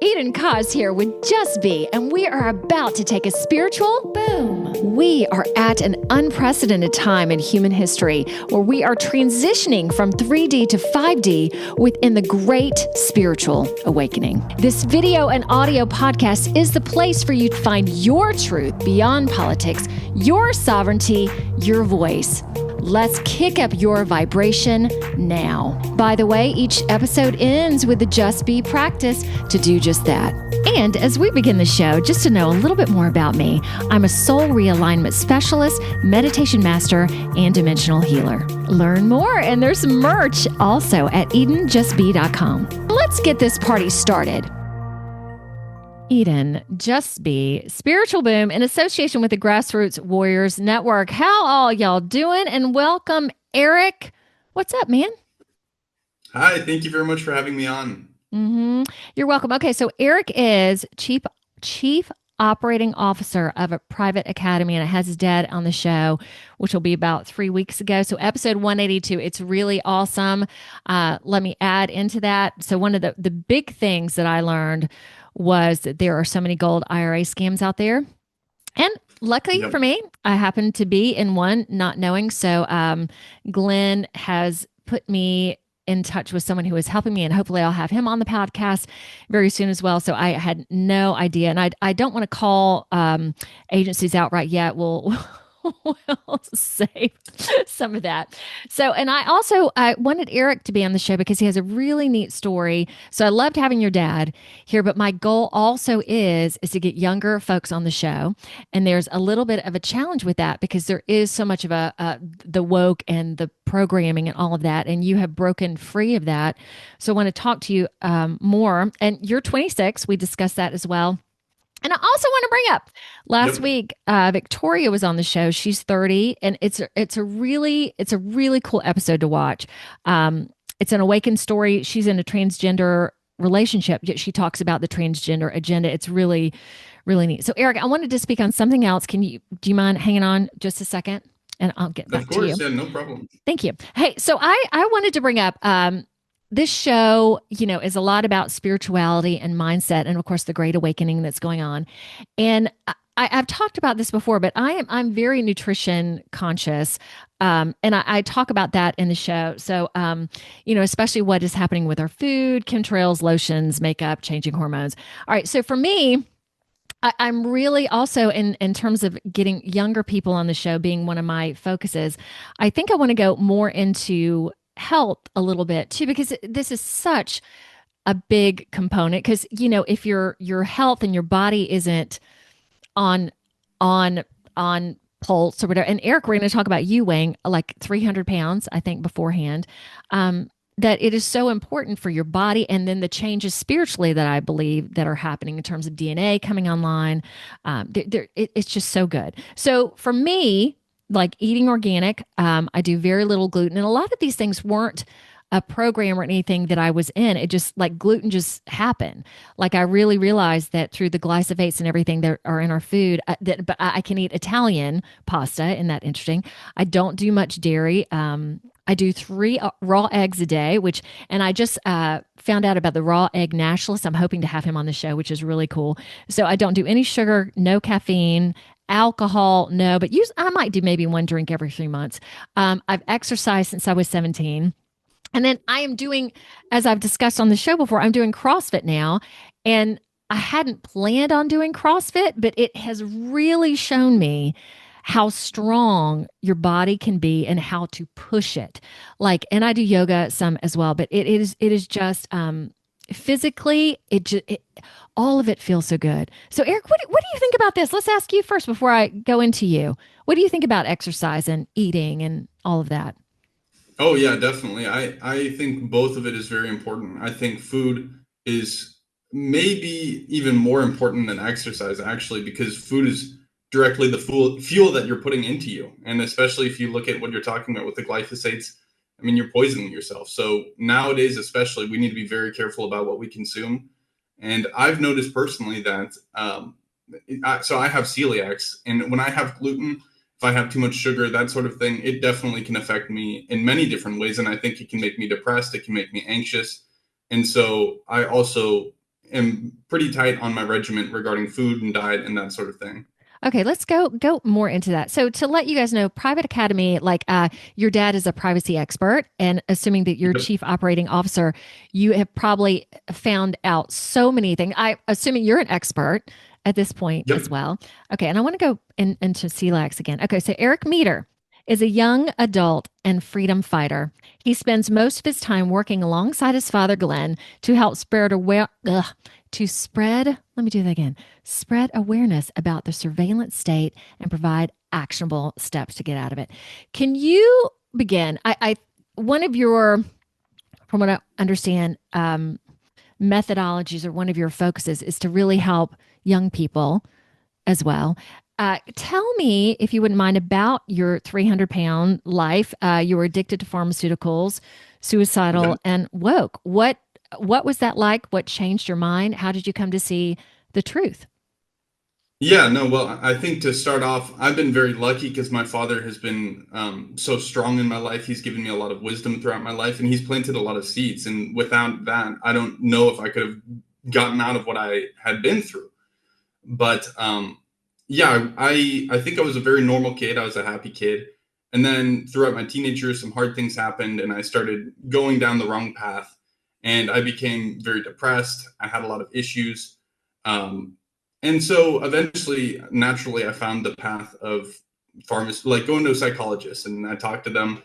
Eden Koz here with Just Be, and we are about to take a spiritual boom. We are at an unprecedented time in human history where we are transitioning from 3D to 5D within the great spiritual awakening. This video and audio podcast is the place for you to find your truth beyond politics, your sovereignty, your voice. Let's kick up your vibration now. By the way, each episode ends with the Just Be practice to do just that. And as we begin the show, just to know a little bit more about me, I'm a soul realignment specialist, meditation master, and dimensional healer. Learn more, and there's merch also at EdenJustBe.com. Let's get this party started. Eden, Just Be, Spiritual Boom in association with the Grassroots Warriors Network. How all y'all doing? And welcome, Eric. What's up, man? Hi, thank you very much for having me on. You're welcome. Okay, so Eric is chief operating officer of a private academy, and it has his dad on the show, which will be about 3 weeks ago. So episode 182, it's really awesome. Let me add into that. So one of the big things that I learned was that there are so many gold IRA scams out there. And luckily for me, I happen to be in one, not knowing. So Glenn has put me in touch with someone who is helping me, and hopefully I'll have him on the podcast very soon as well. So I had no idea. And I don't want to call agencies out right yet. We'll save some of that. So, and I wanted Eric to be on the show because he has a really neat story. So I loved having your dad here, but my goal also is to get younger folks on the show. And there's a little bit of a challenge with that because there is so much of the woke and the programming and all of that. And you have broken free of that. So I want to talk to you more. And you're 26. We discussed that as well. And I also want to bring up last week, Victoria was on the show. She's 30, and it's a really cool episode to watch. It's an awakened story. She's in a transgender relationship, yet she talks about the transgender agenda. It's really, really neat. So, Eric, I wanted to speak on something else. Do you mind hanging on just a second? And I'll get back to you. Of course, yeah, no problem. Thank you. Hey, so I wanted to bring up this show, is a lot about spirituality and mindset, and of course, the Great Awakening that's going on. And I've talked about this before, but I'm very nutrition conscious, and I talk about that in the show. So, especially what is happening with our food, chemtrails, lotions, makeup, changing hormones. All right, so for me, I'm really also in terms of getting younger people on the show being one of my focuses. I think I want to go more into health a little bit too, because this is such a big component. Because if your health and your body isn't on pulse or whatever, and Eric, we're going to talk about you weighing like 300 pounds, I think beforehand, that it is so important for your body, and then the changes spiritually that I believe that are happening in terms of DNA coming online. It's just so good. So for me, like eating organic, I do very little gluten. And a lot of these things weren't a program or anything that I was in. It just like gluten just happened. Like I really realized that through the glyphosates and everything that are in our food, but I can eat Italian pasta. Isn't that interesting? I don't do much dairy. I do 3 raw eggs a day, and I just found out about the raw egg nationalist. I'm hoping to have him on the show, which is really cool. So I don't do any sugar, no caffeine, alcohol, no, but I might do maybe 1 drink every 3 months. I've exercised since I was 17. And then I am doing, as I've discussed on the show before, I'm doing CrossFit now. And I hadn't planned on doing CrossFit, but it has really shown me how strong your body can be and how to push it. And I do yoga some as well, but it is just physically, all of it feels so good. So Eric, what do you think about this? Let's ask you first before I go into you. What do you think about exercise and eating and all of that? Oh yeah, definitely. I think both of it is very important. I think food is maybe even more important than exercise, actually, because food is directly the fuel that you're putting into you. And especially if you look at what you're talking about with the glyphosates, I mean, you're poisoning yourself. So nowadays, especially, we need to be very careful about what we consume. And I've noticed personally that, so I have celiacs, and when I have gluten, if I have too much sugar, that sort of thing, it definitely can affect me in many different ways. And I think it can make me depressed. It can make me anxious. And so I also am pretty tight on my regimen regarding food and diet and that sort of thing. Okay, let's go more into that. So to let you guys know, Private Academy, like your dad is a privacy expert, and assuming that you're Yep. chief operating officer, you have probably found out so many things. I assuming you're an expert at this point as Yep. well. Okay, and I want to go into CLAX again. Okay, so Eric Meter is a young adult and freedom fighter. He spends most of his time working alongside his father Glenn to help let me do that again, spread awareness about the surveillance state and provide actionable steps to get out of it. Can you begin? One of your, from what I understand, methodologies or one of your focuses is to really help young people as well. Tell me, if you wouldn't mind, about your 300-pound life. You were addicted to pharmaceuticals, suicidal, Okay. and woke. What was that like? What changed your mind? How did you come to see the truth? Yeah, no, well, I think to start off, I've been very lucky because my father has been so strong in my life. He's given me a lot of wisdom throughout my life, and he's planted a lot of seeds. And without that, I don't know if I could have gotten out of what I had been through. But yeah, I think I was a very normal kid. I was a happy kid. And then throughout my teenage years, some hard things happened, and I started going down the wrong path. And I became very depressed. I had a lot of issues. Um, and so eventually, naturally, I found the path of pharmacy, like going to a psychologist, and I talked to them.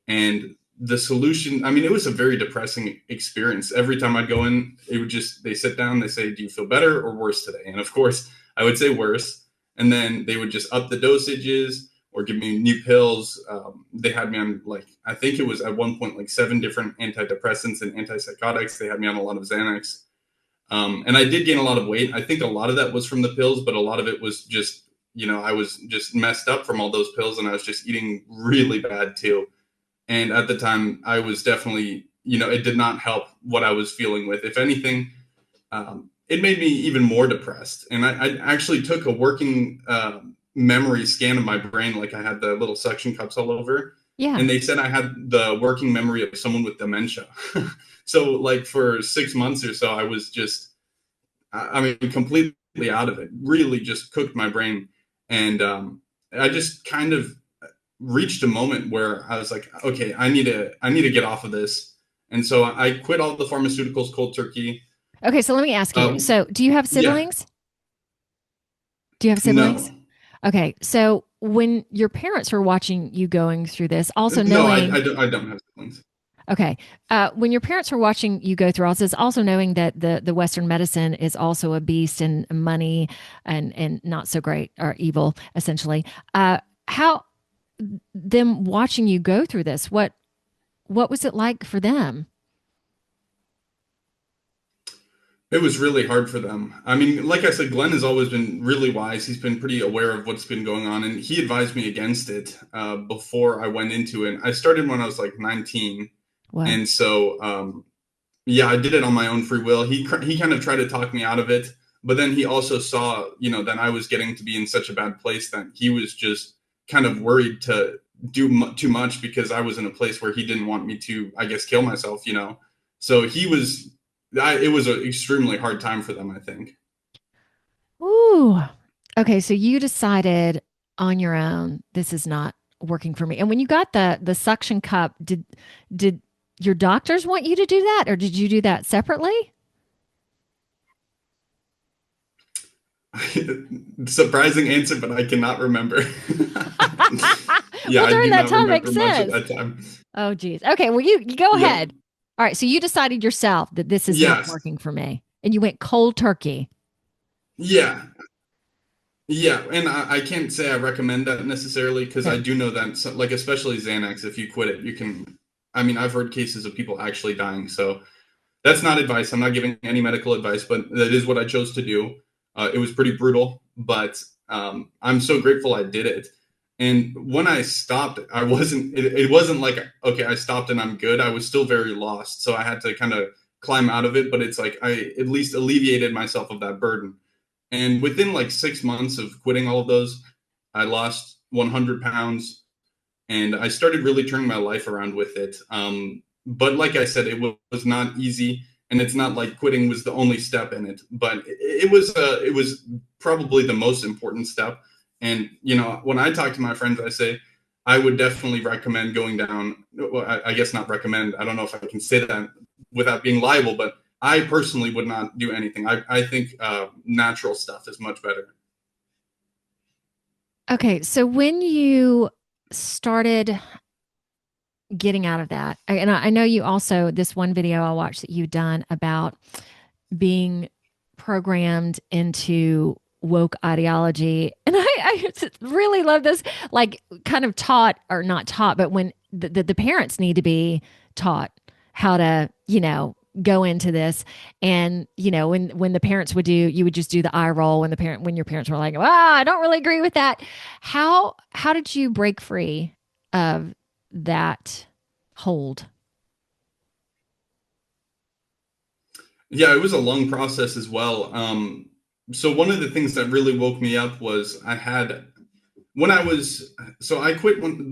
And the solution, I mean, it was a very depressing experience. Every time I'd go in, it would just, they sit down, they say, "Do you feel better or worse today?" And of course, I would say worse. And then they would just up the dosages or give me new pills. They had me on, like, I think it was at one point like 7 different antidepressants and antipsychotics. They had me on a lot of Xanax. And I did gain a lot of weight. I think a lot of that was from the pills, but a lot of it was just, I was just messed up from all those pills, and I was just eating really bad too. And at the time, I was definitely, it did not help what I was feeling with. If anything, it made me even more depressed. And I actually took a working memory scan of my brain, like I had the little suction cups all over. Yeah. And they said I had the working memory of someone with dementia. So, like, for 6 months or so, I was just, I mean, completely out of it, really just cooked my brain. And I just kind of reached a moment where I was like, okay, I need to get off of this. And so I quit all the pharmaceuticals cold turkey. Okay, so let me ask you. Uh, So, do you have yeah, siblings? Do you have siblings? no, Okay, so when your parents were watching you going through this, also no, knowing, I don't have siblings. okay, when your parents were watching you go through all this, also knowing that the Western medicine is also a beast and money and not so great or evil, essentially. How them watching you go through this? What was it like for them? It was really hard for them. I mean, like I said, Glenn has always been really wise. He's been pretty aware of what's been going on, and he advised me against it before I went into it. I started when I was like 19, Whoa. and so yeah, I did it on my own free will. He kind of tried to talk me out of it, but then he also saw, that I was getting to be in such a bad place that he was just kind of worried to do too much because I was in a place where he didn't want me to, I guess, kill myself. So it was an extremely hard time for them, I think. Ooh. Okay, so you decided on your own, this is not working for me. And when you got the suction cup, did your doctors want you to do that, or did you do that separately? Surprising answer, but I cannot remember. Yeah, Well, I during do that not time remember makes much at sense. that time. Oh, geez. Okay, well, you go Yep. ahead. All right, so you decided yourself that this is not Yes. working for me, and you went cold turkey. Yeah. Yeah, and I can't say I recommend that necessarily because I Okay. do know that, like, especially Xanax, if you quit it, you can. I mean, I've heard cases of people actually dying. So that's not advice. I'm not giving any medical advice, but that is what I chose to do. It was pretty brutal, but I'm so grateful I did it. And when I stopped, I wasn't. It wasn't like, okay, I stopped and I'm good. I was still very lost, so I had to kind of climb out of it. But it's like I at least alleviated myself of that burden. And within like 6 months of quitting all of those, I lost 100 pounds and I started really turning my life around with it. But like I said, it was not easy. And it's not like quitting was the only step in it, but it was probably the most important step. And, you know, when I talk to my friends, I say, I would definitely recommend going down. Well, I guess not recommend. I don't know if I can say that without being liable, but I personally would not do anything. I think natural stuff is much better. Okay. So when you started getting out of that, and I know you also, this one video I watched that you've done about being programmed into woke ideology. And I really love this, like kind of taught or not taught, but when the parents need to be taught how to, you know, go into this. And, you know, when the parents would do, you would just do the eye roll when your parents were like, I don't really agree with that. How did you break free of that hold? Yeah, it was a long process as well. So one of the things that really woke me up was I quit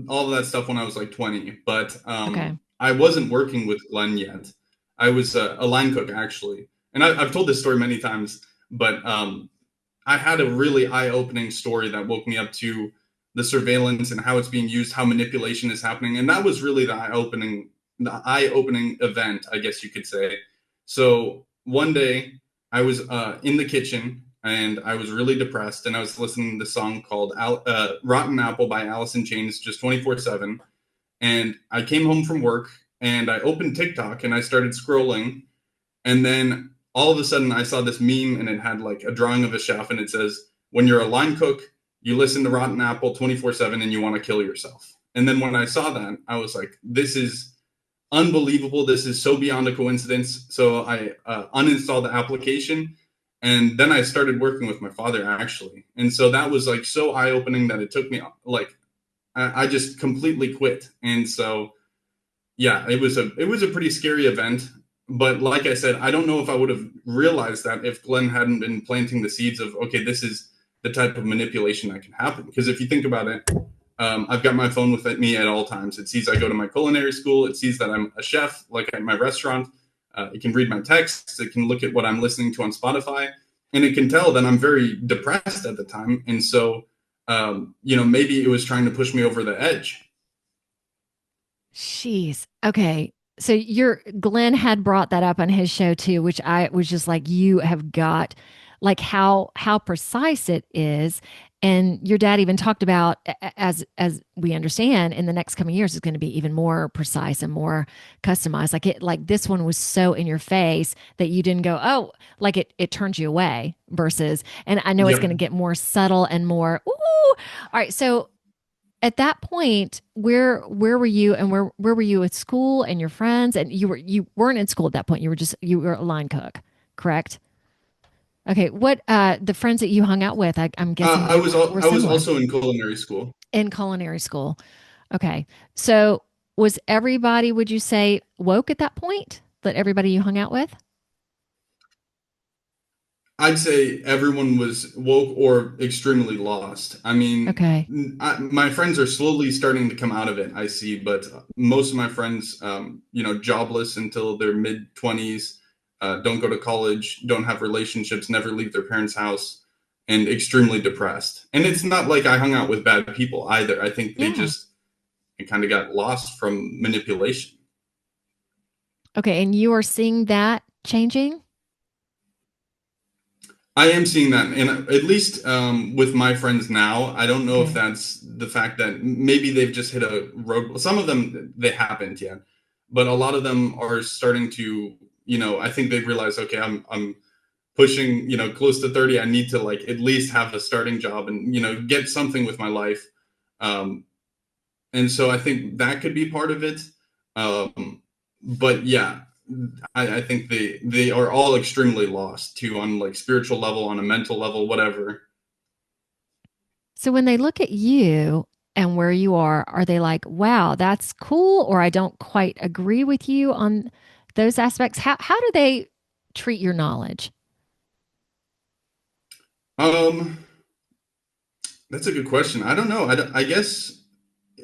all of that stuff when I was like 20, but Okay. I wasn't working with Glenn yet. I was a line cook actually, and I've told this story many times, but I had a really eye-opening story that woke me up to the surveillance and how it's being used, how manipulation is happening, and that was really the eye-opening event, I guess you could say. So one day I was in the kitchen and I was really depressed, and I was listening to the song called Rotten Apple by Alice in Chains, just 24/7. And I came home from work and I opened TikTok and I started scrolling. And then all of a sudden I saw this meme and it had like a drawing of a chef and it says, when you're a line cook, you listen to Rotten Apple 24/7 and you want to kill yourself. And then when I saw that, I was like, this is unbelievable. This is so beyond a coincidence. So I uninstalled the application, and then I started working with my father actually. And so that was like so eye opening that it took me like I just completely quit. And so yeah, it was a pretty scary event. But like I said, I don't know if I would have realized that if Glenn hadn't been planting the seeds of, okay, this is the type of manipulation that can happen. Because if you think about it, I've got my phone with me at all times. It sees I go to my culinary school. It sees that I'm a chef, like at my restaurant. It can read my texts. It can look at what I'm listening to on Spotify. And it can tell that I'm very depressed at the time. And so, you know, maybe it was trying to push me over the edge. Jeez. Okay. So your Glenn had brought that up on his show too, which I was just like, you have got like how precise it is. And your dad even talked about, as we understand, in the next coming years is going to be even more precise and more customized. Like this one was so in your face that you didn't go, oh, like it turned you away versus, and I know it's Yep. going to get more subtle and more, ooh. All right. So at that point, where were you, and where were you at school and your friends? And you weren't in school at that point. You were a line cook, correct? Okay. What the friends that you hung out with? I'm guessing they were I was similar also in culinary school. in culinary school. Okay. So was everybody, would you say, woke at that point? That everybody you hung out with? I'd say everyone was woke or extremely lost. I mean, Okay. my friends are slowly starting to come out of it, I see, but most of my friends, you know, jobless until their mid 20s, don't go to college, don't have relationships, never leave their parents' house, and extremely depressed. And it's not like I hung out with bad people either. I think they Yeah. just kind of got lost from manipulation. Okay. And you are seeing that changing? I am seeing that, and at least with my friends now, I don't know if Okay. that's the fact that maybe they've just hit a road. Some of them they haven't yet, but a lot of them are starting to. You know, I think they've realized, okay, I'm pushing, you know, close to 30. I need to like at least have a starting job and you know get something with my life. Um, and so I think that could be part of it. But yeah, I think they are all extremely lost too on like spiritual level, on a mental level, whatever. So when they look at you and where you are they like, wow, that's cool? Or I don't quite agree with you on those aspects? How do they treat your knowledge? Um, that's a good question. I don't know. I guess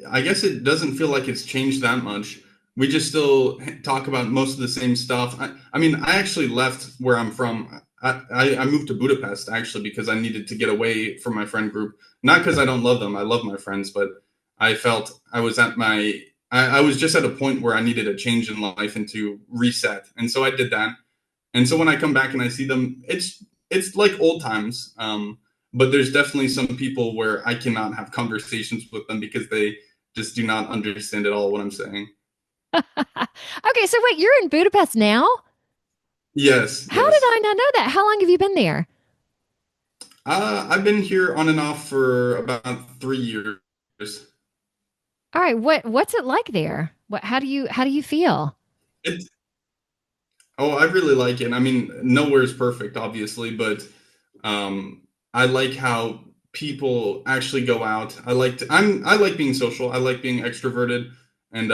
it doesn't feel like it's changed that much. we just still talk about most of the same stuff. I mean, I actually left where I'm from. I moved to Budapest actually because I needed to get away from my friend group. Not because I don't love them. I love my friends, but I felt I was at my, I was just at a point where I needed a change in life and to reset. And so I did that. And so when I come back and I see them, it's like old times. But there's definitely some people where I cannot have conversations with them because they just do not understand at all what I'm saying. Okay, so wait, you're in Budapest now? Yes, How did yes. I not know that? How long have you been there? I've been here on and off for about 3 years. All right, what's it like there? How do you feel? It's Oh, I really like it. I mean, nowhere's perfect, obviously, but I like how people actually go out. I like being social. I like being extroverted, and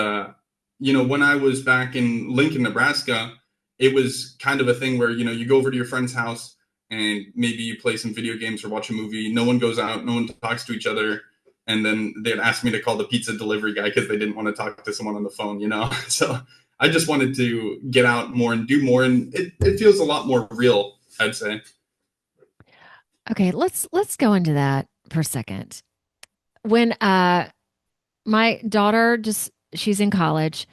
when I was back in Lincoln, Nebraska, it was kind of a thing where you go over to your friend's house and maybe you play some video games or watch a movie. No one goes out, no one talks to each other, and then they'd ask me to call the pizza delivery guy because they didn't want to talk to someone on the phone. So I just wanted to get out more and do more, and it feels a lot more real, I'd say. Okay, let's go into that for a second. When my daughter just she's in college,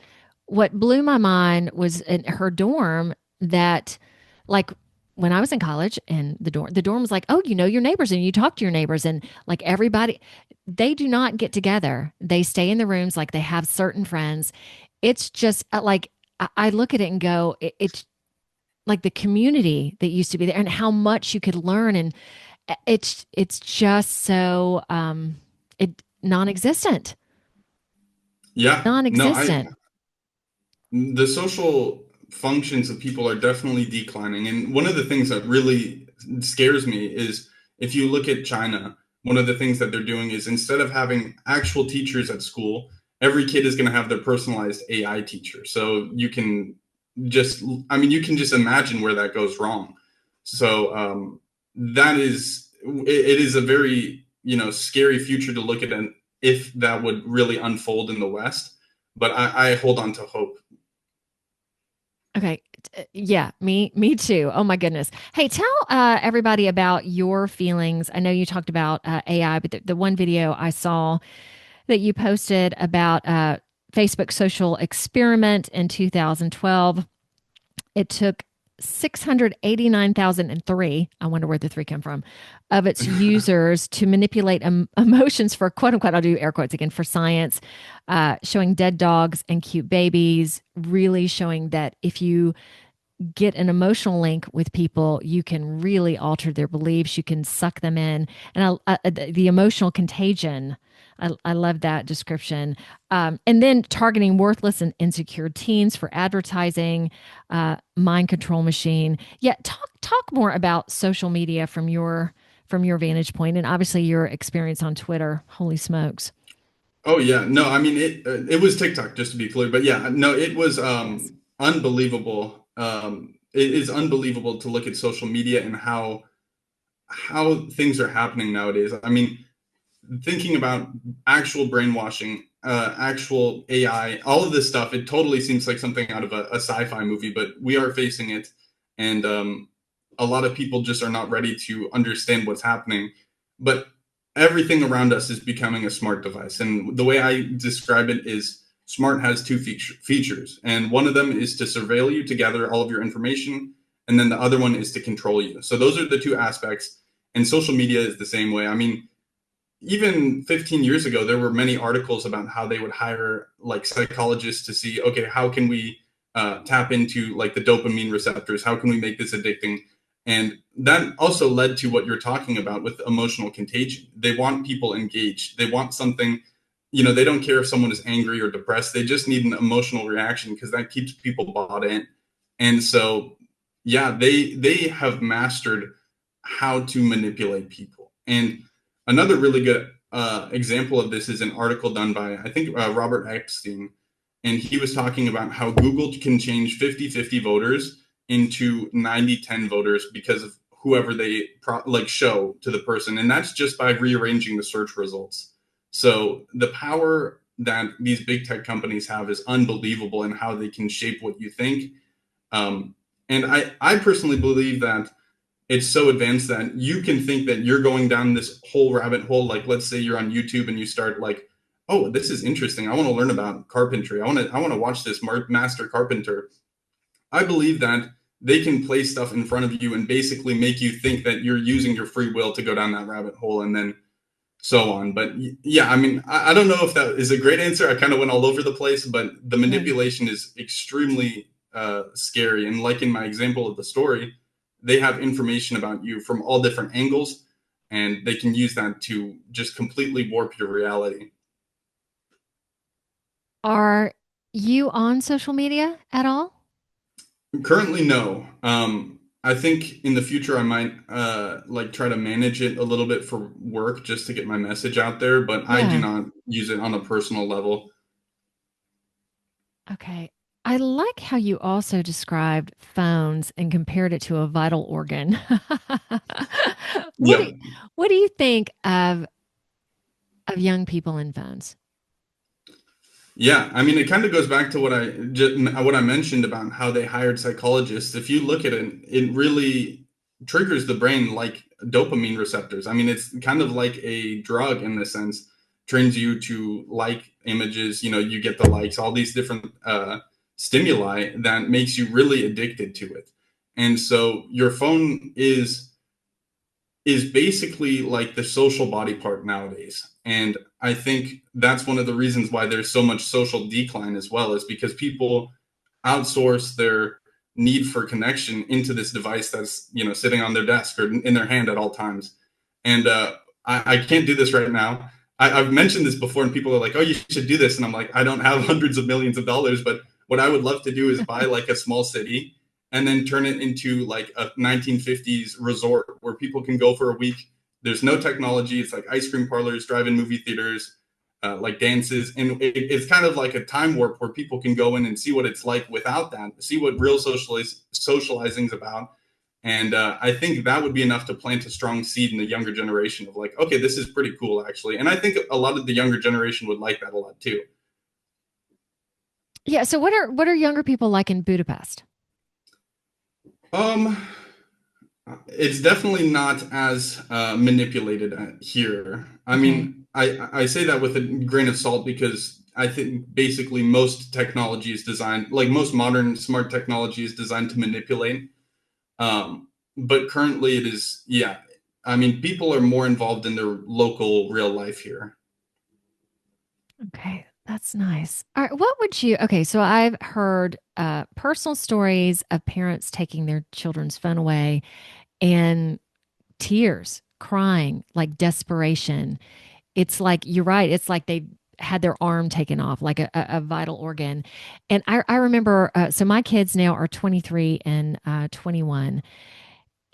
what blew my mind was in her dorm that like when I was in college and the dorm was like, "Oh, you know your neighbors and you talk to your neighbors and like everybody they do not get together. They stay in the rooms like they have certain friends. It's just like I look at it and go, it's like the community that used to be there and how much you could learn and it's just so it non-existent Yeah, no, I non-existent the social functions of people are definitely declining. And one of the things that really scares me is if you look at China, one of the things that they're doing is instead of having actual teachers at school, every kid is going to have their personalized AI teacher. So you can just imagine where that goes wrong. So it is a very, scary future to look at and if that would really unfold in the West. But I hold on to hope. okay yeah me too. Oh my goodness. Hey, tell everybody about your feelings. I know you talked about AI, but the one video I saw that you posted about Facebook social experiment in 2012. It took 689,003, I wonder where the three come from, of its users to manipulate emotions for quote unquote, I'll do air quotes again, for science, showing dead dogs and cute babies, really showing that if you get an emotional link with people, you can really alter their beliefs. You can suck them in. And the emotional contagion, I love that description. And then targeting worthless and insecure teens for advertising, mind control machine. Yeah, talk more about social media from your vantage point, and obviously your experience on Twitter. Holy smokes! Oh yeah, no, I mean it was TikTok just to be clear, but yeah, no, it was Yes. unbelievable. It is unbelievable to look at social media and how things are happening nowadays. I mean, thinking about actual brainwashing, actual AI, all of this stuff, it totally seems like something out of a sci-fi movie, but we are facing it, and a lot of people just are not ready to understand what's happening. But everything around us is becoming a smart device, and the way I describe it is smart has two features, and one of them is to surveil you to gather all of your information, and then the other one is to control you. So those are the two aspects, and social media is the same way. I mean, even 15 years ago, there were many articles about how they would hire like psychologists to see, okay, how can we tap into like the dopamine receptors? How can we make this addicting? And that also led to what you're talking about with emotional contagion. They want people engaged. They want something, they don't care if someone is angry or depressed. They just need an emotional reaction because that keeps people bought in. And so, yeah, they have mastered how to manipulate people. And another really good example of this is an article done by, I think, Robert Epstein. And he was talking about how Google can change 50-50 voters into 90-10 voters because of whoever they show to the person. And that's just by rearranging the search results. So the power that these big tech companies have is unbelievable in how they can shape what you think. And I personally believe that it's so advanced that you can think that you're going down this whole rabbit hole. Like, let's say you're on YouTube and you start like, oh, this is interesting. I want to learn about carpentry. I want to watch this master carpenter. I believe that they can place stuff in front of you and basically make you think that you're using your free will to go down that rabbit hole, and then so on. But yeah, I mean, I don't know if that is a great answer. I kind of went all over the place, but the manipulation is extremely scary. And like in my example of the story, they have information about you from all different angles, and they can use that to just completely warp your reality. Are you on social media at all? Currently, no. I think in the future I might like try to manage it a little bit for work just to get my message out there, but I do Yeah. not use it on a personal level. Okay. I like how you also described phones and compared it to a vital organ. What do Yeah. you, what do you think of young people in phones? Yeah, I mean, it kind of goes back to what I mentioned about how they hired psychologists. If you look at it, it really triggers the brain like dopamine receptors. I mean, it's kind of like a drug in this sense. Trains you to like images. You know, you get the likes, all these different stimuli that makes you really addicted to it. And so your phone is basically like the social body part nowadays. And I think that's one of the reasons why there's so much social decline as well, is because people outsource their need for connection into this device that's, you know, sitting on their desk or in their hand at all times. And I can't do this right now. I've mentioned this before, and people are like, oh, you should do this. And I'm like, I don't have hundreds of millions of dollars, but what I would love to do is buy like a small city and then turn it into like a 1950s resort where people can go for a week. There's no technology. It's like ice cream parlors, drive-in movie theaters, like dances. And it's kind of like a time warp where people can go in and see what it's like without that, see what real socializing is about. And I think that would be enough to plant a strong seed in the younger generation of like, okay, this is pretty cool, actually. And I think a lot of the younger generation would like that a lot too. Yeah. So what are younger people like in Budapest? Um, it's definitely not as manipulated here. I Okay. mean, I say that with a grain of salt because I think basically most technology is designed, like most modern smart technology is designed to manipulate. But currently it is, yeah. I mean, people are more involved in their local real life here. Okay. That's nice. All right. What would you, okay. So I've heard personal stories of parents taking their children's phone away and tears, crying, like desperation. It's like, you're right. It's like they had their arm taken off, like a vital organ. And I remember, so my kids now are 23 and 21,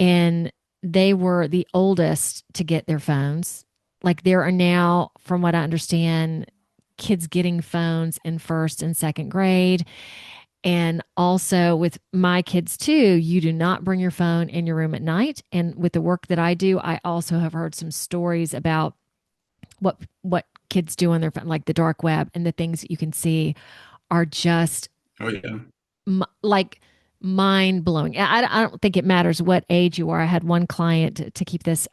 and they were the oldest to get their phones. Like there are now, from what I understand, kids getting phones in first and second grade. And also with my kids too, you do not bring your phone in your room at night. And with the work that I do, I also have heard some stories about what kids do on their phone, like the dark web, and the things that you can see are just Oh yeah. like mind blowing. I don't think it matters what age you are. I had one client to keep this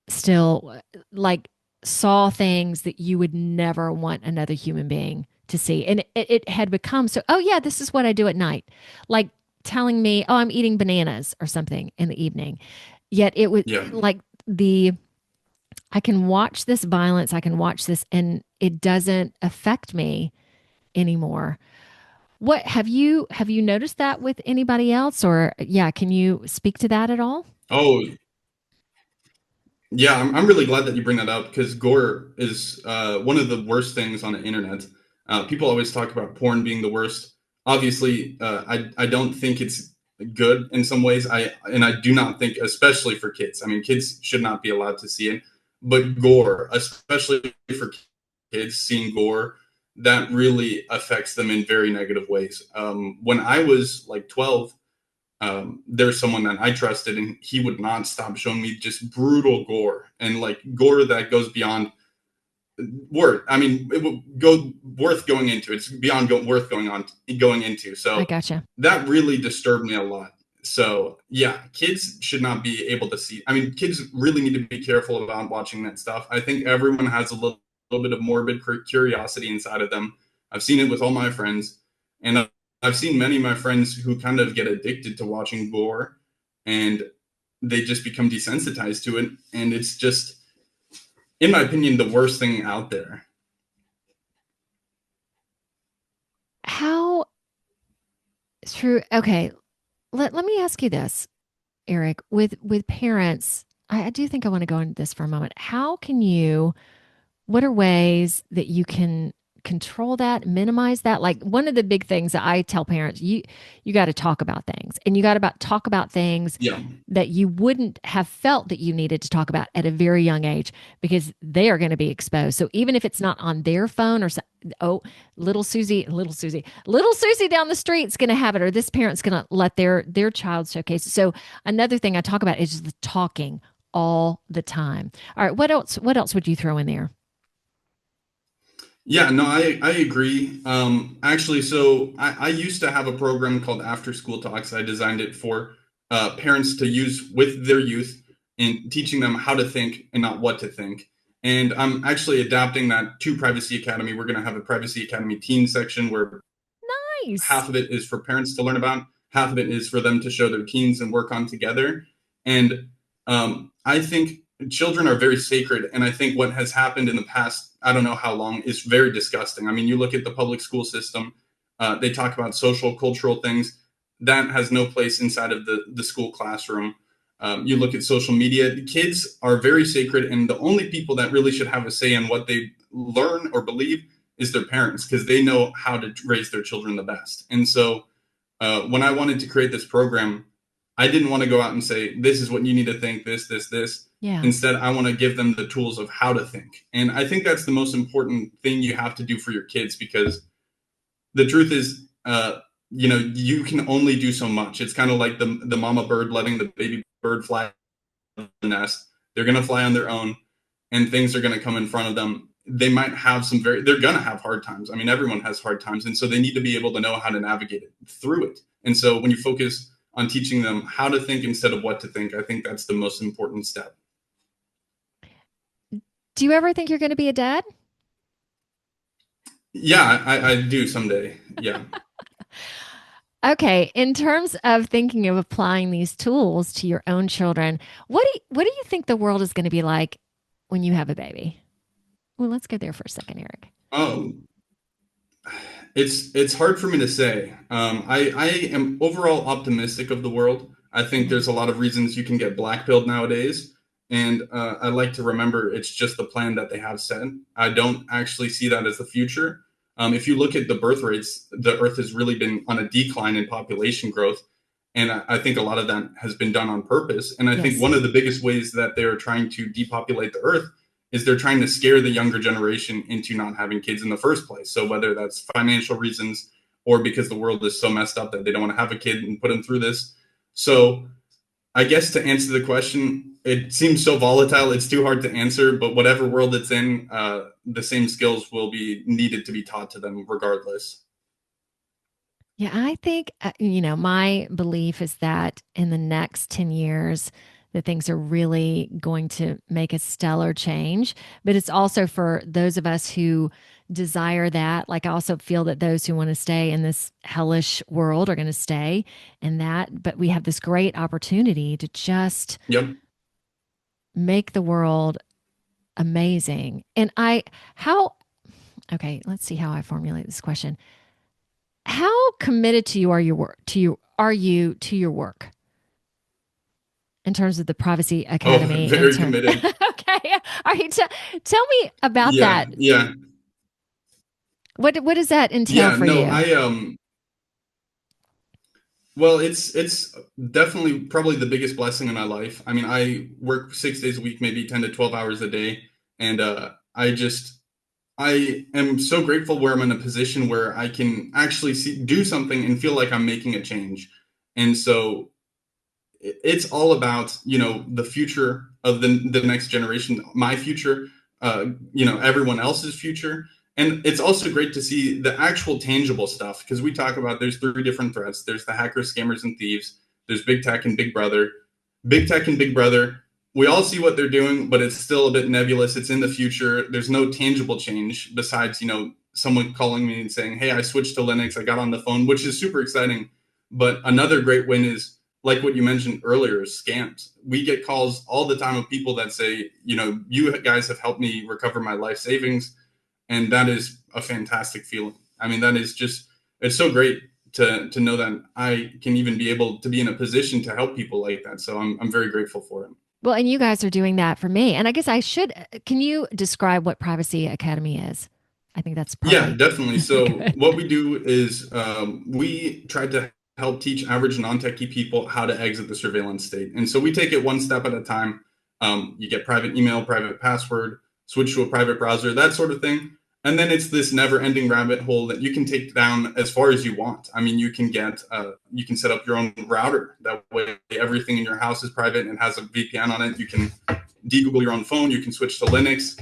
still, like, saw things that you would never want another human being to see. And it had become so, oh, yeah, this is what I do at night. Like telling me, oh, I'm eating bananas or something in the evening. Yet it was Yeah. like I can watch this violence, I can watch this, and it doesn't affect me anymore. What have you noticed that with anybody else, or yeah, can you speak to that at all? Oh, yeah, I'm really glad that you bring that up because Gore is one of the worst things on the internet. People always talk about porn being the worst. Obviously, I don't think it's good in some ways. I do not think, especially for kids. I mean, kids should not be allowed to see it. But Gore, especially for kids, seeing Gore, that really affects them in very negative ways. When I was like 12, there's someone that I trusted, and he would not stop showing me just brutal gore and like gore that goes beyond it will go worth going into. It's beyond worth going into. So I gotcha. that really disturbed me a lot. So yeah, kids should not be able to see. I mean, kids really need to be careful about watching that stuff. I think everyone has a little bit of morbid curiosity inside of them. I've seen it with all my friends, and I've seen many of my friends who kind of get addicted to watching gore, and they just become desensitized to it. And it's just, in my opinion, the worst thing out there. How true? Okay, let me ask you this, Eric. With parents, I do think I want to go into this for a moment. What are ways that you can control that, minimize that? Like, one of the big things that I tell parents, you got to talk about things, and you got to talk about things that you wouldn't have felt that you needed to talk about at a very young age, because they are going to be exposed. So even if it's not on their phone, or little Susie down the street's going to have it, or this parent's going to let their child showcase it. So another thing I talk about is the talking all the time. All right, what else would you throw in there? Yeah, no, I agree. Actually, so I used to have a program called After School Talks. I designed it for parents to use with their youth, and teaching them how to think and not what to think. And I'm actually adapting that to Privacy Academy. We're going to have a Privacy Academy teen section where Nice. half of it is for parents to learn about, half of it is for them to show their teens and work on together. And I think children are very sacred. And I think what has happened in the past, I don't know how long, is very disgusting. I mean, you look at the public school system, they talk about social, cultural things. That has no place inside of the school classroom. You look at social media, kids are very sacred. And the only people that really should have a say in what they learn or believe is their parents, because they know how to raise their children the best. And so when I wanted to create this program, I didn't want to go out and say, this is what you need to think, this. Yeah. Instead, I want to give them the tools of how to think. And I think that's the most important thing you have to do for your kids, because the truth is, you can only do so much. It's kind of like the mama bird letting the baby bird fly on the nest. They're going to fly on their own, and things are going to come in front of them. They might have they're going to have hard times. I mean, everyone has hard times. And so they need to be able to know how to navigate it through it. And so when you focus on teaching them how to think instead of what to think, I think that's the most important step. Do you ever think you're going to be a dad? Yeah, I do someday. Yeah. Okay. In terms of thinking of applying these tools to your own children, what do you think the world is going to be like when you have a baby? Well, let's go there for a second, Eric. Oh, it's hard for me to say. I am overall optimistic of the world. I think there's a lot of reasons you can get blackpilled nowadays. And I like to remember it's just the plan that they have set. I don't actually see that as the future. If you look at the birth rates, the Earth has really been on a decline in population growth. And I think a lot of that has been done on purpose. And I think one of the biggest ways that they're trying to depopulate the Earth is they're trying to scare the younger generation into not having kids in the first place. So whether that's financial reasons or because the world is so messed up that they don't want to have a kid and put them through this. So I guess to answer the question, it seems so volatile, it's too hard to answer, but whatever world it's in, the same skills will be needed to be taught to them regardless. Yeah, I think, my belief is that in the next 10 years, that things are really going to make a stellar change. But it's also for those of us who desire that. Like, I also feel that those who want to stay in this hellish world are going to stay in that. But we have this great opportunity to just make the world amazing. And okay, let's see how I formulate this question. How committed to you are you to your work? In terms of the Privacy Academy? Oh, very committed. Okay. All right. Tell me about that. Yeah. What does that entail for you? Well, it's definitely probably the biggest blessing in my life. I mean, I work 6 days a week, maybe 10 to 12 hours a day. And I am so grateful where I'm in a position where I can actually do something and feel like I'm making a change. And so it's all about, the future of the next generation, my future, everyone else's future. And it's also great to see the actual tangible stuff, because we talk about there's 3 different threats. There's the hackers, scammers, and thieves. There's big tech and big brother. Big tech and big brother, we all see what they're doing, but it's still a bit nebulous. It's in the future. There's no tangible change besides, someone calling me and saying, hey, I switched to Linux. I got on the phone, which is super exciting. But another great win is, like what you mentioned earlier, scams. We get calls all the time of people that say, you guys have helped me recover my life savings. And that is a fantastic feeling. I mean, that is just, it's so great to know that I can even be able to be in a position to help people like that. So I'm very grateful for it. Well, and you guys are doing that for me. And I guess can you describe what Privacy Academy is? I think that's probably. Yeah, definitely. So Good. what we do is we try to help teach average non-techie people how to exit the surveillance state. And so we take it one step at a time. You get private email, private password, switch to a private browser, that sort of thing. And then it's this never-ending rabbit hole that you can take down as far as you want. I mean, you can set up your own router. That way, everything in your house is private and has a VPN on it. You can de-Google your own phone. You can switch to Linux.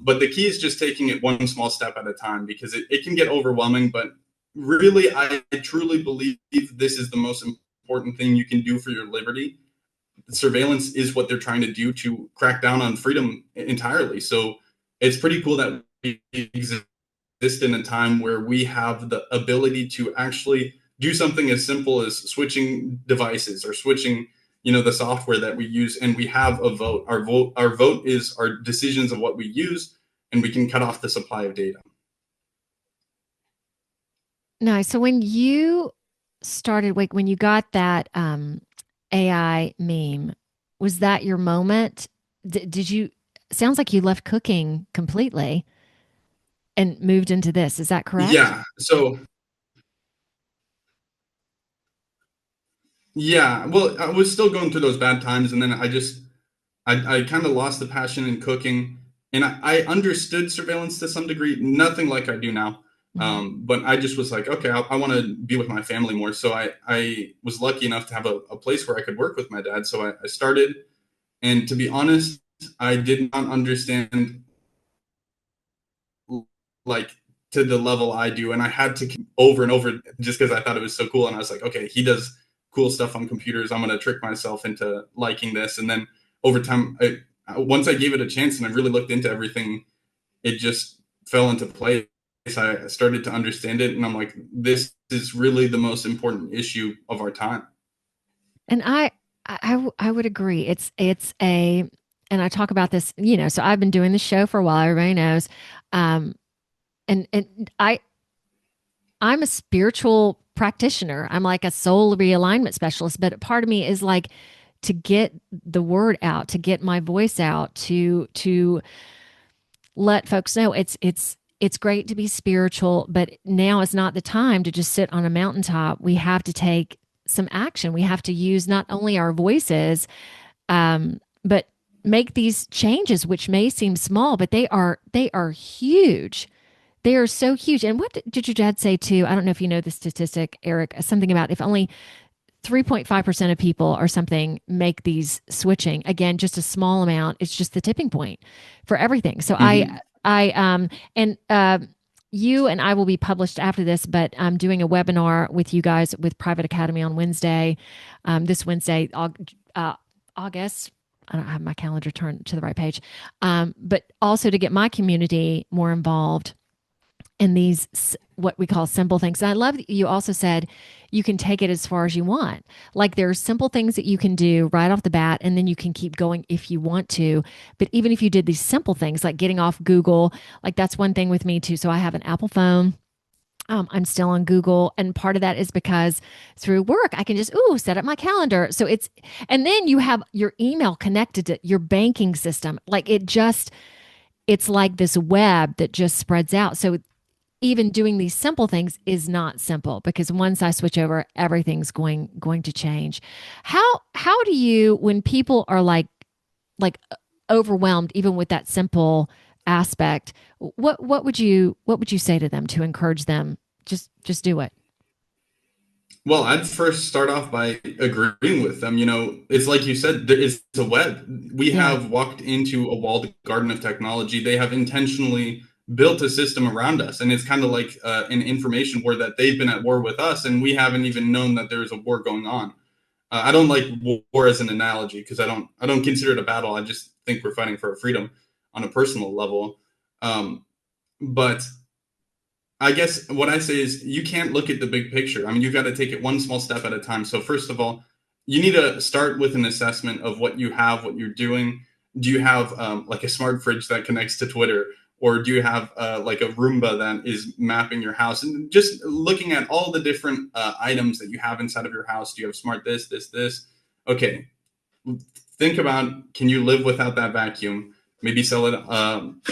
But the key is just taking it one small step at a time, because it can get overwhelming. But really, I truly believe this is the most important thing you can do for your liberty. Surveillance is what they're trying to do to crack down on freedom entirely. So it's pretty cool that we exist in a time where we have the ability to actually do something as simple as switching devices or switching, the software that we use, and we have a vote. Our vote is our decisions of what we use, and we can cut off the supply of data. Nice. So when you started, when you got that AI meme, was that your moment? Did you? Sounds like you left cooking completely and moved into this. Is that correct? Yeah. So yeah, well, I was still going through those bad times, and then I kind of lost the passion in cooking, and I understood surveillance to some degree, nothing like I do now. But I just was like, okay, I want to be with my family more. So I was lucky enough to have a place where I could work with my dad. So I started, and to be honest, I did not understand like to the level I do. And I had to over and over just because I thought it was so cool. And I was like, okay, he does cool stuff on computers. I'm going to trick myself into liking this. And then over time, once I gave it a chance and I really looked into everything, it just fell into place. I started to understand it, and I'm like, this is really the most important issue of our time. And I would agree. And I talk about this, so I've been doing the show for a while, everybody knows. And I'm a spiritual practitioner. I'm like a soul realignment specialist, but part of me is like to get the word out, to get my voice out, to let folks know it's great to be spiritual, but now is not the time to just sit on a mountaintop. We have to take some action. We have to use not only our voices, but make these changes, which may seem small, but they are huge. They are so huge. And what did your dad say too? I don't know if you know the statistic, Eric, something about if only 3.5% of people or something make these switching. Again, just a small amount. It's just the tipping point for everything. So you and I will be published after this, but I'm doing a webinar with you guys with Private Academy on Wednesday, this Wednesday, August. I don't have my calendar turned to the right page, but also to get my community more involved in these, what we call simple things. And I love that you also said you can take it as far as you want. Like there are simple things that you can do right off the bat, and then you can keep going if you want to. But even if you did these simple things like getting off Google, like that's one thing with me too. So I have an Apple phone. I'm still on Google. And part of that is because through work, I can just, set up my calendar. So and then you have your email connected to your banking system. Like it's like this web that just spreads out. So even doing these simple things is not simple, because once I switch over, everything's going to change. How do you, when people are like overwhelmed, even with that simple aspect, what would you say to them to encourage them? Just do it. Well, I'd first start off by agreeing with them. It's like you said, it's a web. We Yeah. have walked into a walled garden of technology. They have intentionally built a system around us, and it's kind of like an information war that they've been at war with us, and we haven't even known that there's a war going on. I don't like war as an analogy because I don't consider it a battle. I just think we're fighting for our freedom on a personal level. But I guess what I say is you can't look at the big picture. I mean, you've got to take it one small step at a time. So first of all, you need to start with an assessment of what you have, what you're doing. Do you have like a smart fridge that connects to Twitter? Or do you have like a Roomba that is mapping your house? And just looking at all the different items that you have inside of your house. Do you have smart this? Okay, think about, can you live without that vacuum? Maybe sell it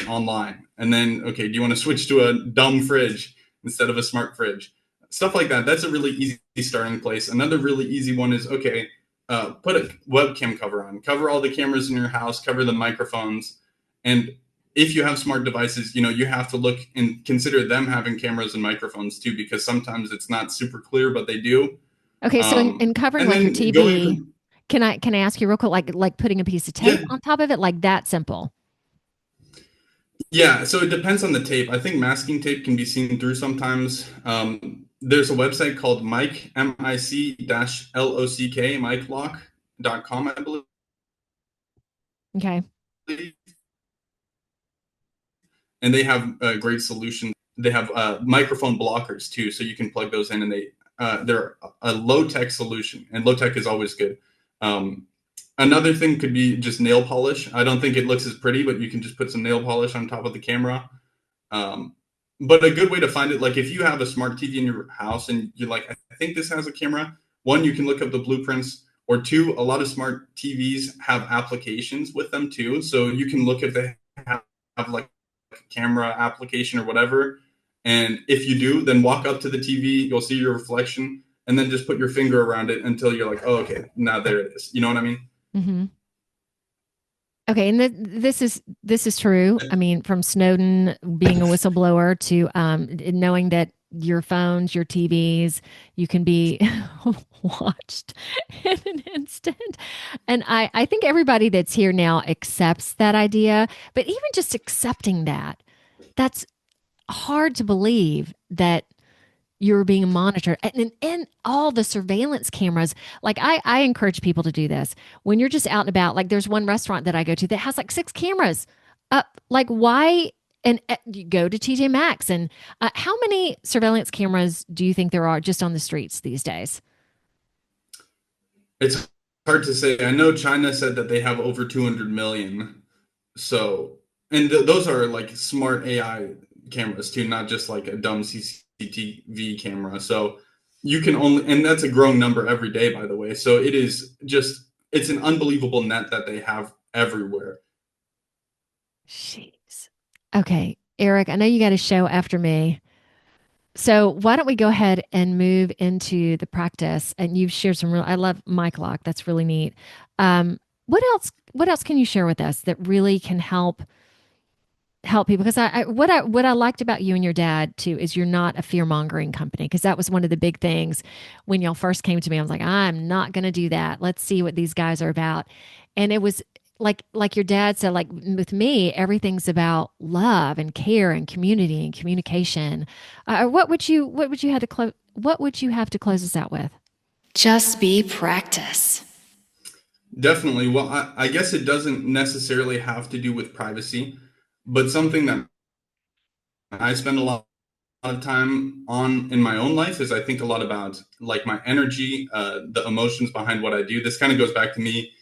online. And then, okay, do you want to switch to a dumb fridge instead of a smart fridge? Stuff like that. That's a really easy starting place. Another really easy one is, okay, put a webcam cover on. Cover all the cameras in your house. Cover the microphones. And if you have smart devices, you have to look and consider them having cameras and microphones too, because sometimes it's not super clear, but they do. Okay, so in covering like your TV, can I ask you real quick, like putting a piece of tape on top of it, like that simple? Yeah, so it depends on the tape. I think masking tape can be seen through sometimes. There's a website called Mic, MIC-LOCK, miclock.com, I believe. Okay. And they have a great solution. They have microphone blockers too, so you can plug those in, and they're a low-tech solution, and low-tech is always good. Another thing could be just nail polish. I don't think it looks as pretty, but you can just put some nail polish on top of the camera. But a good way to find it, like if you have a smart TV in your house and you're like, I think this has a camera, one, you can look up the blueprints, or two, a lot of smart TVs have applications with them too. So you can look if they have like a camera application or whatever. And if you do, then walk up to the TV, you'll see your reflection, and then just put your finger around it until you're like, oh, okay, now there it is. You know what I mean? Mm-hmm. Okay, and this is true. I mean, from Snowden being a whistleblower to knowing that your phones, your TVs, you can be watched in an instant. And I think everybody that's here now accepts that idea, but even just accepting that's hard to believe that you're being monitored and all the surveillance cameras. Like I encourage people to do this when you're just out and about. Like there's one restaurant that I go to that has like 6 cameras up. Like why? And you go to TJ Maxx, and how many surveillance cameras do you think there are just on the streets these days? It's hard to say. I know China said that they have over 200 million. So, and those are like smart AI cameras too, not just like a dumb CCTV camera. So you can only, and that's a growing number every day, by the way. So it's an unbelievable net that they have everywhere. Jeez. Okay, Eric, I know you got a show after me. So why don't we go ahead and move into the practice? And you've shared some real, I love Mike Lock. That's really neat. What else can you share with us that really can help people? Because what I liked about you and your dad too is you're not a fear mongering company, because that was one of the big things when y'all first came to me. I was like, I'm not going to do that. Let's see what these guys are about. And it was like your dad said, like with me, everything's about love and care and community and communication. What would you have to close us out with? Just be practice. Definitely. Well, I guess it doesn't necessarily have to do with privacy, but something that I spend a lot of time on in my own life is I think a lot about like my energy, the emotions behind what I do. This kind of goes back to me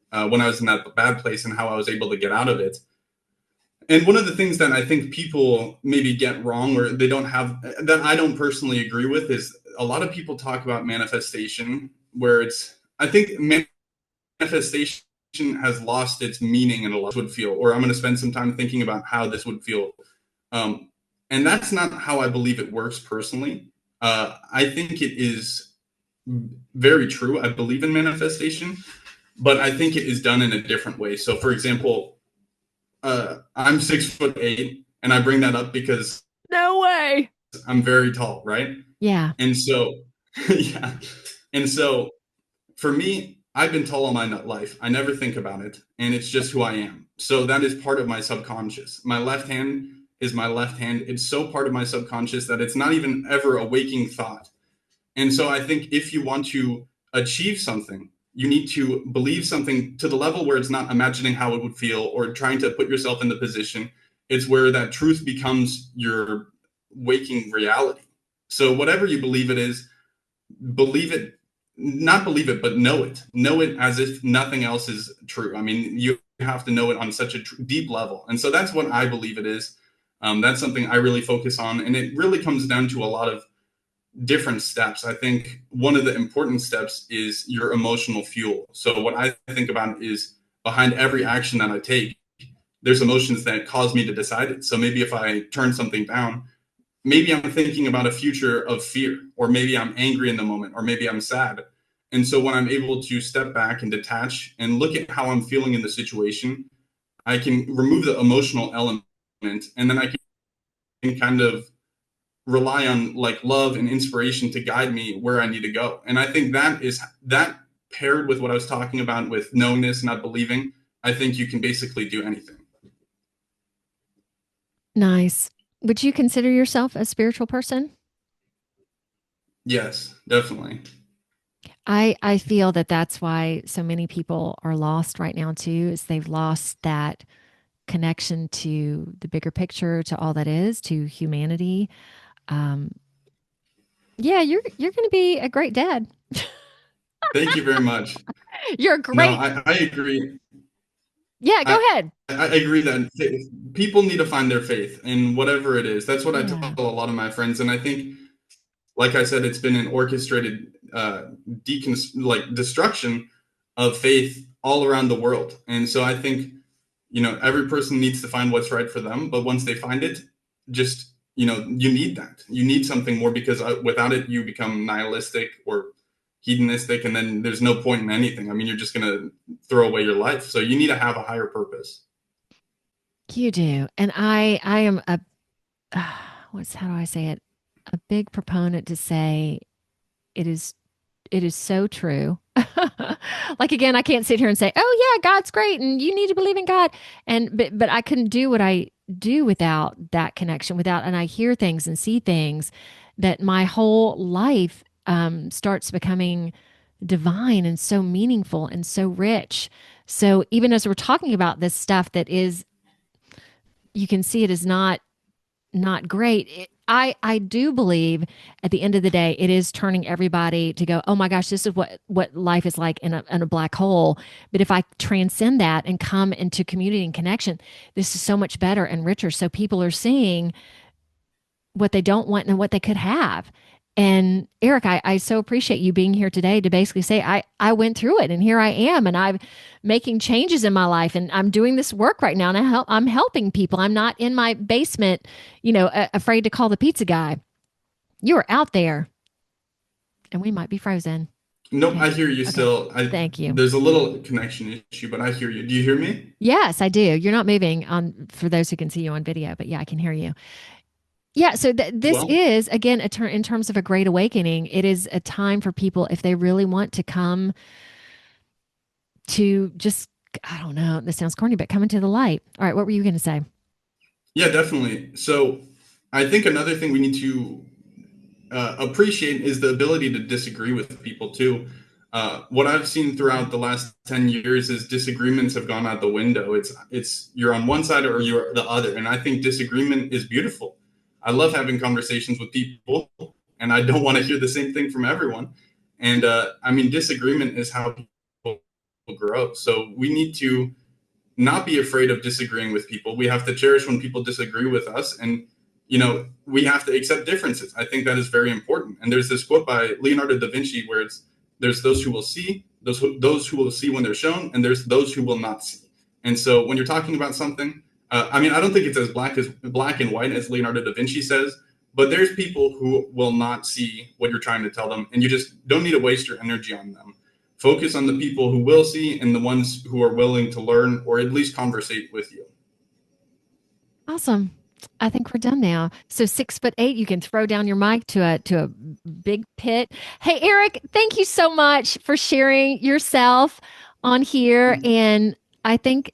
when I was in that bad place and how I was able to get out of it. And one of the things that I think people maybe get wrong, or they don't have, that I don't personally agree with, is a lot of people talk about manifestation, where I think manifestation has lost its meaning in a lot would feel, or I'm going to spend some time thinking about how this would feel. And that's not how I believe it works personally. I think it is very true. I believe in manifestation, but I think it is done in a different way. So for example, I'm 6'8", and I bring that up because no way, I'm very tall, right? Yeah. And so Yeah. And so for me, I've been tall all my life. I never think about it, and it's just who I am. So that is part of my subconscious. My left hand is my left hand. It's so part of my subconscious that it's not even ever a waking thought. And so I think if you want to achieve something, you need to believe something to the level where it's not imagining how it would feel or trying to put yourself in the position. It's where that truth becomes your waking reality. So whatever you believe it is, believe it, not believe it, but know it. Know it as if nothing else is true. I mean, you have to know it on such a deep level. And so that's what I believe it is. That's something I really focus on. And it really comes down to a lot of different steps. I think one of the important steps is your emotional fuel. So what I think about is behind every action that I take, there's emotions that cause me to decide it. So maybe if I turn something down, maybe I'm thinking about a future of fear, or maybe I'm angry in the moment, or maybe I'm sad. And so when I'm able to step back and detach and look at how I'm feeling in the situation, I can remove the emotional element, and then I can kind of rely on like love and inspiration to guide me where I need to go. And I think that paired with what I was talking about with knowingness, not believing, I think you can basically do anything. Nice. Would you consider yourself a spiritual person? Yes, definitely. I feel that that's why so many people are lost right now too, is they've lost that connection to the bigger picture, to all that is, to humanity. Um, yeah, you're going to be a great dad. Thank you very much. You're a No, great. I agree. Yeah, go ahead. I agree that people need to find their faith in whatever it is. That's what I tell Yeah. a lot of my friends. And I think, like I said, it's been an orchestrated destruction of faith all around the world. And so I think, every person needs to find what's right for them. But once they find it, just, you need that. You need something more, because without it, you become nihilistic or hedonistic, and then there's no point in anything. I mean, you're just going to throw away your life. So you need to have a higher purpose. You do. And I am a how do I say it? A big proponent to say it is so true. Like again, I can't sit here and say, "Oh yeah, God's great and you need to believe in God." And but I couldn't do what I do without that connection, without, and I hear things and see things that my whole life starts becoming divine and so meaningful and so rich. So even as we're talking about this stuff that is, you can see it is not great. I do believe at the end of the day, it is turning everybody to go, oh my gosh, this is what life is like in a black hole. But if I transcend that and come into community and connection, this is so much better and richer. So people are seeing what they don't want and what they could have. And Eric, I so appreciate you being here today to basically say, I went through it and here I am and I'm making changes in my life and I'm doing this work right now and I'm helping people. I'm not in my basement, afraid to call the pizza guy. You are out there and we might be frozen. Nope, Okay. I hear you still. Thank you. There's a little connection issue, but I hear you. Do you hear me? Yes, I do. You're not moving on for those who can see you on video, but yeah, I can hear you. Yeah, so this Well, is again in terms of a great awakening. It is a time for people if they really want to come to just, I don't know, this sounds corny, but come into the light. All right, what were you going to say? yeah, definitely. So I think another thing we need to appreciate is the ability to disagree with people too. What I've seen throughout the last 10 years is disagreements have gone out the window. It's you're on one side or you're the other. And I think disagreement is beautiful. I love having conversations with people, and I don't want to hear the same thing from everyone. And I mean, disagreement is how people grow. So we need to not be afraid of disagreeing with people. We have to cherish when people disagree with us, and we have to accept differences. I think that is very important. And there's this quote by Leonardo da Vinci where there's those who will see, those who will see when they're shown, and there's those who will not see. And so when you're talking about something, I mean, I don't think it's as black and white as Leonardo da Vinci says, but there's people who will not see what you're trying to tell them, and you just don't need to waste your energy on them. Focus on the people who will see and the ones who are willing to learn or at least conversate with you. Awesome. I think we're done now. So 6'8", you can throw down your mic to a big pit. Hey, Eric, thank you so much for sharing yourself on here. And I think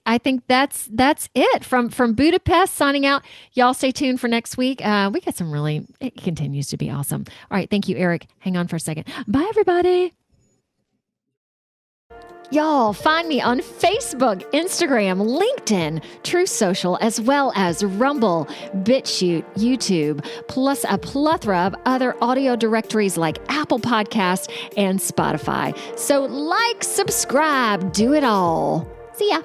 that's it from Budapest signing out. Y'all stay tuned for next week. We got it continues to be awesome. All right. Thank you, Eric. Hang on for a second. Bye, everybody. Y'all, find me on Facebook, Instagram, LinkedIn, True Social, as well as Rumble, BitChute, YouTube, plus a plethora of other audio directories like Apple Podcasts and Spotify. So like, subscribe, do it all. See ya.